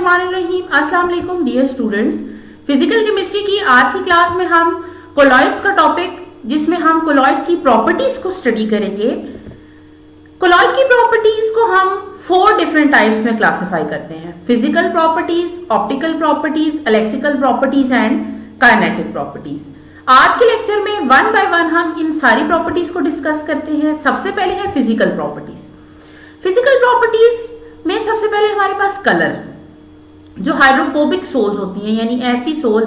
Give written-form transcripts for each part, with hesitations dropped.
बिस्मिल्लाहिर्रहमानिर्रहीम। अस्सलाम वालेकुम डियर स्टूडेंट्स। फिजिकल केमिस्ट्री की आज की क्लास में हम कोलॉइड्स का टॉपिक, जिसमें हम कोलॉइड्स की प्रॉपर्टीज को स्टडी करेंगे। कोलॉइड की प्रॉपर्टीज को हम 4 डिफरेंट टाइप्स में क्लासिफाई करते हैं: physical properties, optical properties, electrical properties and kinetic properties. आज के लेक्चर में वन बाय वन हम इन सारी प्रॉपर्टीज को डिस्कस करते हैं। सबसे पहले है फिजिकल प्रॉपर्टीज। फिजिकल प्रॉपर्टीज में सबसे पहले हमारे पास कलर, जो हाइड्रोफोबिक सोल्स होती हैं, यानी ऐसी सोल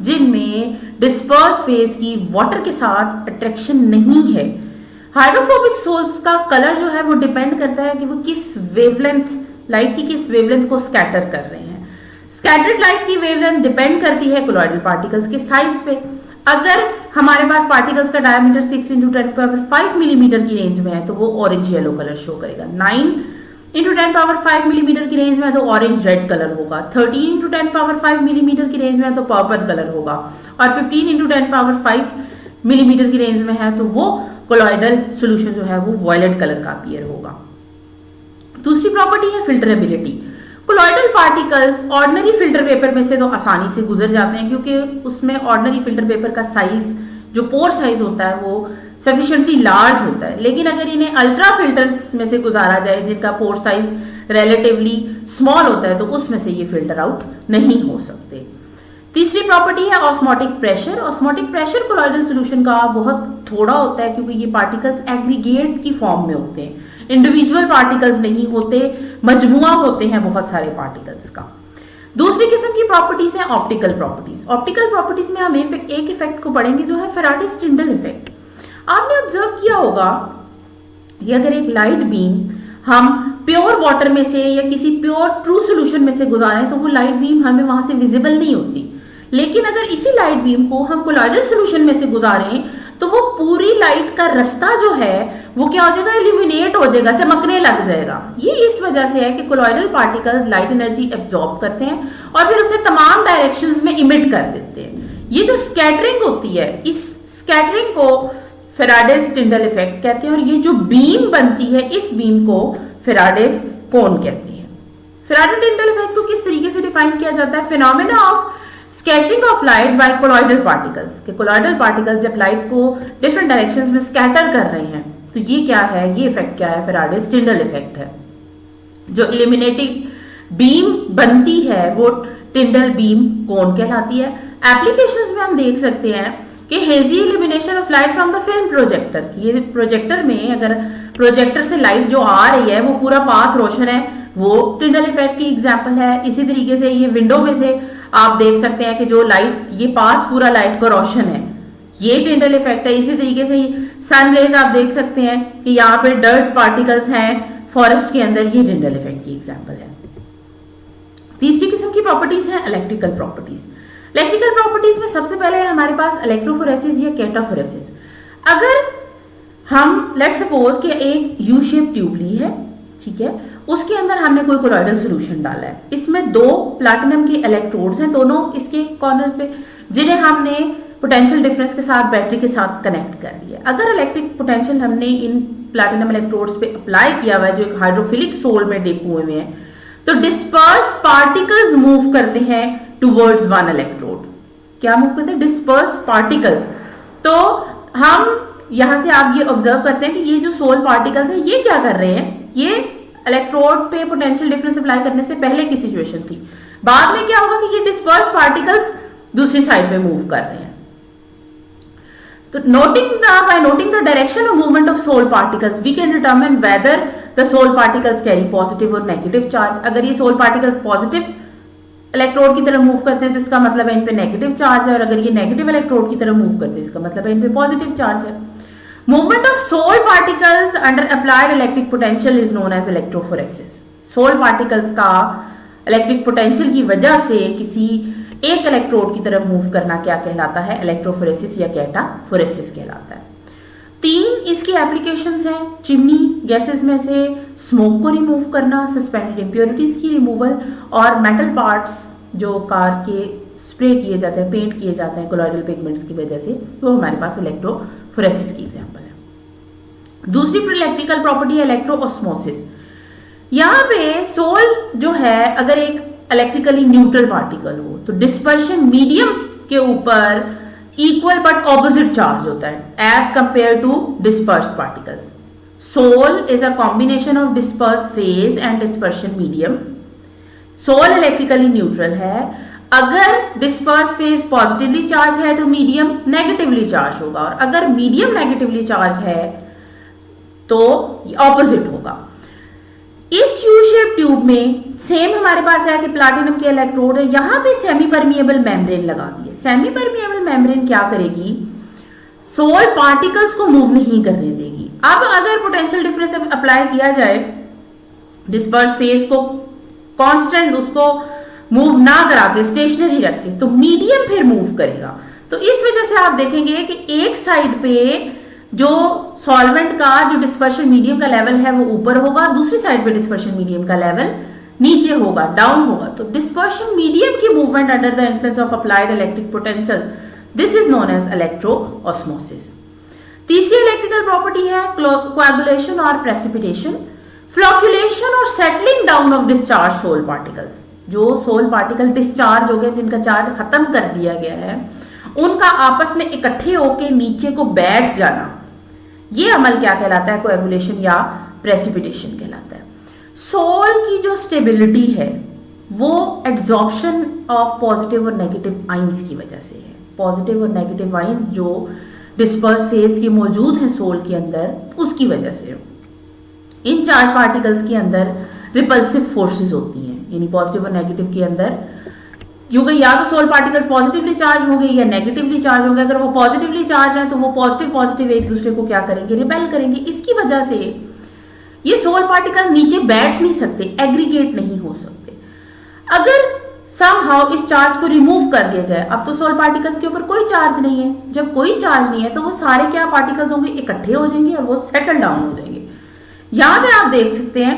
जिनमें डिस्पर्स फेज की वाटर के साथ अट्रैक्शन नहीं है। हाइड्रोफोबिक सोल्स का कलर जो है वो डिपेंड करता है कि वो किस वेवलेंथ, लाइट की किस वेवलेंथ को स्कैटर कर रहे हैं। स्कैटर्ड लाइट की वेवलेंथ डिपेंड करती है कोलॉइडल पार्टिकल्स के साइज पे। अगर हमारे पास पार्टिकल्स का डायमीटर 6 × 10⁵ मिलीमीटर की रेंज में है तो वो ऑरेंज येलो कलर शो करेगा। 9 × 10⁵ मिलीमीटर की रेंज में है तो ऑरेंज रेड कलर होगा। 13 × 10⁵ मिलीमीटर की रेंज में है तो पर्पल कलर होगा, और 15 × 10⁵ मिलीमीटर की रेंज में है तो वो कोलॉइडल सोल्यूशन जो है वो वॉयलेट कलर का अपीयर होगा। दूसरी प्रॉपर्टी है filterability. Colloidal particles ordinary filter paper में से तो आसानी से गुजर जाते हैं, क्योंकि उसमें ऑर्डिनरी फिल्टर पेपर का साइज, जो पोर साइज होता है, वो सफिशिएंटली लार्ज होता है। लेकिन अगर इन्हें अल्ट्रा फिल्टर्स में से गुजारा जाए, जिनका पोर साइज रिलेटिवली स्मॉल होता है, तो उसमें से ये फिल्टर आउट नहीं हो सकते। तीसरी प्रॉपर्टी है osmotic pressure. Osmotic pressure colloidal solution का बहुत थोड़ा होता है, क्योंकि ये पार्टिकल्स एग्रीगेट की फॉर्म में होते हैं, इंडिविजुअल पार्टिकल्स नहीं होते, मजमुआ होते हैं बहुत सारे पार्टिकल्स का। दूसरी किस्म की प्रॉपर्टीज है ऑप्टिकल प्रॉपर्टीज। ऑप्टिकल प्रॉपर्टीज में हम एक इफेक्ट को पढ़ेंगे, जो है फेराडेस टिंडल इफेक्ट। आपने ऑब्जर्व किया होगा कि अगर एक लाइट बीम हम प्योर वाटर में से या किसी प्योर ट्रू सोल्यूशन में से गुजारें तो वो लाइट बीम हमें वहां से विजिबल नहीं होती। लेकिन अगर इसी लाइट बीम को हम कोलॉइडल सोल्यूशन में से गुजारें तो वो पूरी लाइट का रास्ता जो है वो क्या हो जाएगा, इल्यूमिनेट हो जाएगा, चमकने लग जाएगा। ये इस वजह से है कि colloidal particles light energy absorb करते हैं और फिर उसे तमाम डायरेक्शंस में इमिट कर देते हैं। ये जो स्कैटरिंग होती है, इस स्कैटरिंग को फेराडेस टिंडल इफेक्ट कहते हैं, और ये जो बीम बनती है, इस बीम को फेराडेस कोन कहते हैं। फेराडे टिंडल इफेक्ट को किस तरीके से डिफाइन किया जाता है? Phenomena of scattering of light by colloidal particles. के कोलॉइडल पार्टिकल्स जब लाइट को डिफरेंट डायरेक्शंस में स्कैटर कर रहे हैं तो ये क्या है, ये इफेक्ट क्या है? फेराडेस टिंडल इफेक्ट है। जो इल्यूमिनेटिंग बीम बनती है वो टिंडल बीम कोन कहलाती है। एप्लीकेशंस में हम देख सकते हैं कि hazy illumination of light from the film projector. ये प्रोजेक्टर में अगर प्रोजेक्टर से लाइट जो आ रही है वो पूरा पाथ रोशन है, वो टिंडल इफेक्ट की एग्जांपल है। इसी तरीके से ये विंडो में से आप देख सकते हैं कि जो लाइट, ये पाथ पूरा लाइट का रोशन है, ये टिंडल इफेक्ट है। इसी तरीके से सन रेज आप देख सकते हैं कि यहाँ पे डर्ट पार्टिकल्स हैं फॉरेस्ट के अंदर, ये टिंडल इफेक्ट की एग्जांपल है। तीसरी किस्म की प्रॉपर्टीज है इलेक्ट्रिकल प्रॉपर्टीज। इलेक्ट्रिकल प्रॉपर्टीज में सबसे पहले है हमारे पास इलेक्ट्रोफोरेसिस या कैटाफोरेसिस। अगर हम लेट्स सपोज कि एक यू शेप ट्यूब ली है, ठीक है, उसके अंदर हमने कोई कोलॉइडल सोल्यूशन डाला है। इसमें 2 प्लैटिनम के इलेक्ट्रोड्स हैं, दोनों इसके कॉर्नर्स पे, जिन्हें हमने पोटेंशियल डिफरेंस के साथ बैटरी के साथ कनेक्ट कर दिया। अगर इलेक्ट्रिक पोटेंशियल हमने इन प्लैटिनम इलेक्ट्रोड्स पे अप्लाई किया हुआ है, जो एक हाइड्रोफिलिक सोल में डिप हुए हैं, तो डिस्पर्स पार्टिकल्स मूव करते हैं टुवर्ड्स वन इलेक्ट्रोड। क्या मूव करते हैं? Disperse particles. तो हम यहां से आप ये ऑब्जर्व करते हैं कि ये जो सोल पार्टिकल्स हैं ये क्या कर रहे हैं, ये इलेक्ट्रोड पे पोटेंशियल डिफरेंस अप्लाई करने से पहले की सिचुएशन थी। बाद में क्या होगा कि ये डिस्पर्स पार्टिकल्स दूसरी साइड पे मूव कर रहे हैं। तो by noting the direction of movement of soul particles we can determine whether the soul particles carry positive or negative charge। अगर ये सोल पार्टिकल्स पॉजिटिव इलेक्ट्रोड की तरफ मूव करते हैं तो इसका मतलब है इन पे नेगेटिव चार्ज है, और अगर ये नेगेटिव इलेक्ट्रोड की तरफ मूव करते हैं इसका मतलब है इन पे पॉजिटिव चार्ज है। Movement of sol particles under applied electric potential is known as electrophoresis. Sol particles का इलेक्ट्रिक पोटेंशियल की वजह से किसी एक इलेक्ट्रोड की तरफ मूव करना क्या कहलाता है? इलेक्ट्रोफोरेसिस या कैटाफोरेसिस कहलाता है। 3 इसकी एप्लीकेशंस हैं। चिमनी गैसेस में से स्मोक को रिमूव करना, सस्पेंडेड इंप्योरिटीज की रिमूवल, और मेटल पार्ट्स जो कार के स्प्रे किए जाते हैं, पेंट किए जाते हैं कोलॉइडल पिगमेंट्स की वजह से, वो हमारे पास इलेक्ट्रोफोरेसिस की एग्जांपल है। दूसरी इलेक्ट्रिकल प्रॉपर्टी है इलेक्ट्रोऑस्मोसिस। यहाँ पे सोल जो है, अगर एक इलेक्ट्रिकली न्यूट्रल पार्टिकल हो तो डिस्पर्शन मीडियम के ऊपर इक्वल बट ऑपोजिट चार्ज होता है as compare to disperse particles. Sol is a combination of disperse phase and dispersion medium. Sol electrically neutral है. अगर डिस्पर्स फेज पॉजिटिवली चार्ज है तो मीडियम नेगेटिवली चार्ज होगा, और अगर मीडियम नेगेटिवली चार्ज है तो ऑपोजिट होगा. इस यू शेप ट्यूब में सेम हमारे पास है कि प्लैटिनम के इलेक्ट्रोड है, यहां पे सेमी परमिएबल मेम्ब्रेन लगा दी है. सेमी परमिएबल मेम्ब्रेन क्या करेगी, सोल पार्टिकल्स को मूव नहीं करने देगी. अब अगर पोटेंशियल डिफरेंस अप्लाई किया जाए, डिस्पर्स फेज को कांस्टेंट उसको मूव ना करा के स्टेशनरी रख के, तो मीडियम फिर मूव करेगा. तो इस वजह से आप देखेंगे कि एक साइड पे जो सॉल्वेंट का जो डिस्पर्शन मीडियम का लेवल है वो ऊपर होगा, दूसरी साइड पे डिस्पर्शन मीडियम का लेवल नीचे होगा, डाउन होगा. तो डिस्पर्शन मीडियम की movement under the influence of applied electric potential, this is known as electroosmosis. तीसरी इलेक्ट्रिकल प्रॉपर्टी है कोएगुलेशन और प्रेसिपिटेशन. फ्लॉक्यूलेशन और settling down of discharge sol particles. जो सोल पार्टिकल डिस्चार्ज हो गए, जिनका चार्ज खत्म कर दिया गया है, उनका आपस में इकट्ठे होकर नीचे को बैठ जाना, ये अमल क्या कहलाता है, कोएगुलेशन या प्रेसिपिटेशन कहलाता है. सोल की जो स्टेबिलिटी है वो एड्सॉर्प्शन ऑफ पॉजिटिव और नेगेटिव आइंस की वजह से है. पॉजिटिव और नेगेटिव आइंस जो डिस्पर्स फेज के मौजूद हैं सोल के अंदर, उसकी वजह से इन चार्ज पार्टिकल्स के अंदर रिपल्सिव फोर्सेस होती हैं, यानी पॉजिटिव और नेगेटिव के अंदर, क्योंकि या तो सोल पार्टिकल्स पॉजिटिवली चार्ज होंगे या नेगेटिवली चार्ज होंगे. अगर वो पॉजिटिवली चार्ज हैं तो वो पॉजिटिव पॉजिटिव एक दूसरे को क्या करेंगे, रिपेल करेंगे. इसकी वजह से ये सोल पार्टिकल्स नीचे बैठ नहीं सकते, एग्रीगेट नहीं हो सकते. अगर समहाउ इस चार्ज को रिमूव कर दिया जाए, अब तो सोल पार्टिकल्स के ऊपर कोई चार्ज नहीं है. जब कोई चार्ज नहीं है तो वो सारे क्या पार्टिकल्स होंगे, इकट्ठे हो जाएंगे और वो सेटल डाउन हो जाएंगे. यहां पे आप देख सकते हैं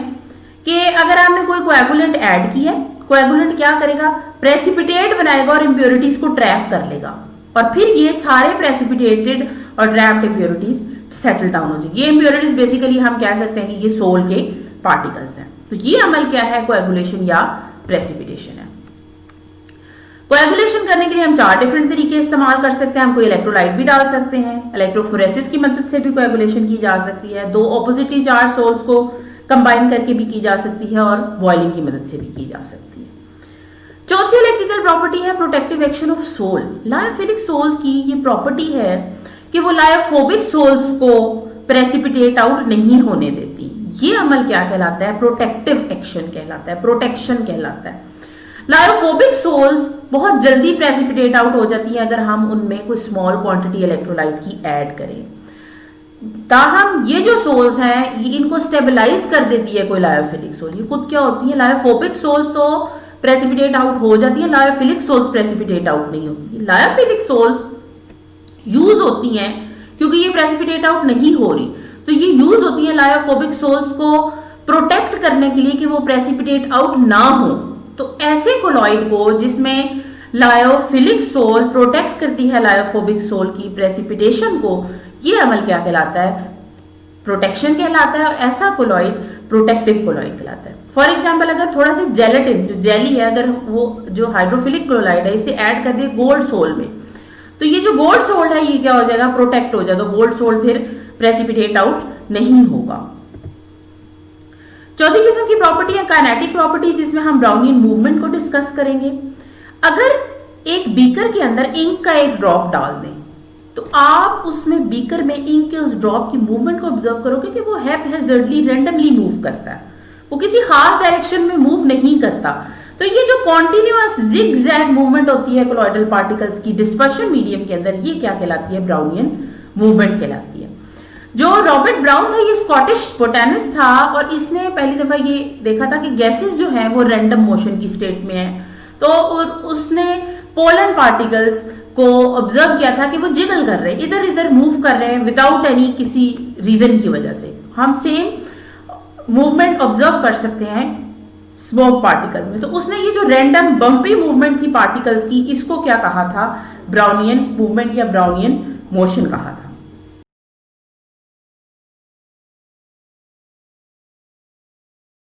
कि अगर आपने कोई कोएगुलेंट ऐड किया है, कोएगुलेंट क्या करेगा, प्रेसिपिटेट बनाएगा और इंप्योरिटीज को ट्रैप कर लेगा, और फिर ये सारे प्रेसिपिटेटेड और ट्रैप्ड इंप्योरिटीज सेटल डाउन हो जाएगी. ये इंप्योरिटीज बेसिकली हम कह सकते हैं कि ये सोल के पार्टिकल्स हैं. तो ये अमल क्या है, कोएगुलेशन या प्रेसिपिटेशन है. कोएगुलेशन करने के लिए हम 4 डिफरेंट तरीके इस्तेमाल कर सकते हैं. हम कोई इलेक्ट्रोलाइट भी डाल सकते हैं, इलेक्ट्रोफोरेसिस की मदद से भी कोएगुलेशन की जा सकती है, 2 ऑपोजिटली चार्ज सोल्स को कंबाइन करके भी की जा सकती है, और बॉइलिंग की मदद से भी की जा सकती है. चौथी इलेक्ट्रिकल प्रॉपर्टी है protective action of sol. Lyophilic sol की ये प्रॉपर्टी है कि वो लायोफोबिक सोल्स को प्रेसिपिटेट आउट नहीं होने देती. ये अमल क्या कहलाता है, प्रोटेक्टिव एक्शन कहलाता है, प्रोटेक्शन कहलाता है. लायोफोबिक सोल्स बहुत जल्दी प्रेसिपिटेट आउट हो जाती हैं अगर हम उनमें कोई स्मॉल क्वांटिटी इलेक्ट्रोलाइट की ऐड करें. ताहम ये जो सोल्स हैं ये इनको स्टेबलाइज कर देती है कोई लायोफिलिक सोल. ये खुद क्या होती है, लायोफोबिक सोल्स तो प्रेसिपिटेट आउट हो जाती है, लायोफिलिक सोल्स प्रेसिपिटेट आउट नहीं होती. लायोफिलिक सोल्स यूज होती हैं क्योंकि ये प्रेसिपिटेट आउट नहीं हो रही, तो ये यूज होती है लायोफोबिक सोल्स को प्रोटेक्ट करने के लिए कि वो प्रेसिपिटेट आउट ना हो. तो ऐसे कोलॉइड को जिसमें लायोफिलिक सोल प्रोटेक्ट करती है लायोफोबिक सोल की प्रेसिपिटेशन को, ये अमल क्या कहलाता है, प्रोटेक्शन कहलाता है. और ऐसा कोलॉइड प्रोटेक्टिव कोलॉइड कहलाता है. फॉर एग्जाम्पल अगर थोड़ा सा जेलेटिन जो जेली है, अगर वो जो हाइड्रोफिलिक क्लोराइड है इसे ऐड कर दिए गोल्ड सोल में, तो ये जो गोल्ड सोल है ये क्या हो जाएगा, प्रोटेक्ट हो जाएगा. गोल्ड सोल फिर प्रेसिपिटेट आउट नहीं होगा. चौथी किस्म की प्रॉपर्टी है काइनेटिक प्रॉपर्टी, जिसमें हम ब्राउनियन मूवमेंट को डिस्कस करेंगे. अगर एक बीकर के अंदर इंक का एक ड्रॉप डाल दें तो आप उसमें बीकर में इंक के उस ड्रॉप की मूवमेंट को ऑब्जर्व करोगे कि वो हैप्पैज़र्डली रैंडमली मूव करता है, वो किसी खास डायरेक्शन में मूव नहीं करता. तो ये जो कॉन्टिन्यूअस जिग-जैग मूवमेंट होती है कोलॉइडल पार्टिकल्स की डिस्पर्शन मीडियम के अंदर, ये क्या कहलाती है, ब्राउनियन मूवमेंट कहलाती है. जो रॉबर्ट ब्राउन था ये स्कॉटिश बोटेनिस्ट था, और इसने पहली दफा ये देखा था कि गैसेस जो हैं वो रैंडम मोशन की स्टेट में है. तो उसने पोलन पार्टिकल्स को ऑब्जर्व किया था कि वो जिगल कर रहे हैं, इधर इधर मूव कर रहे हैं विदाउट एनी किसी रीजन की वजह से. हम सेम मूवमेंट ऑब्जर्व कर सकते हैं स्मोक पार्टिकल में. तो उसने ये जो रैंडम बम्पी मूवमेंट थी पार्टिकल्स की, इसको क्या कहा था, ब्राउनियन मूवमेंट या ब्राउनियन मोशन कहा था.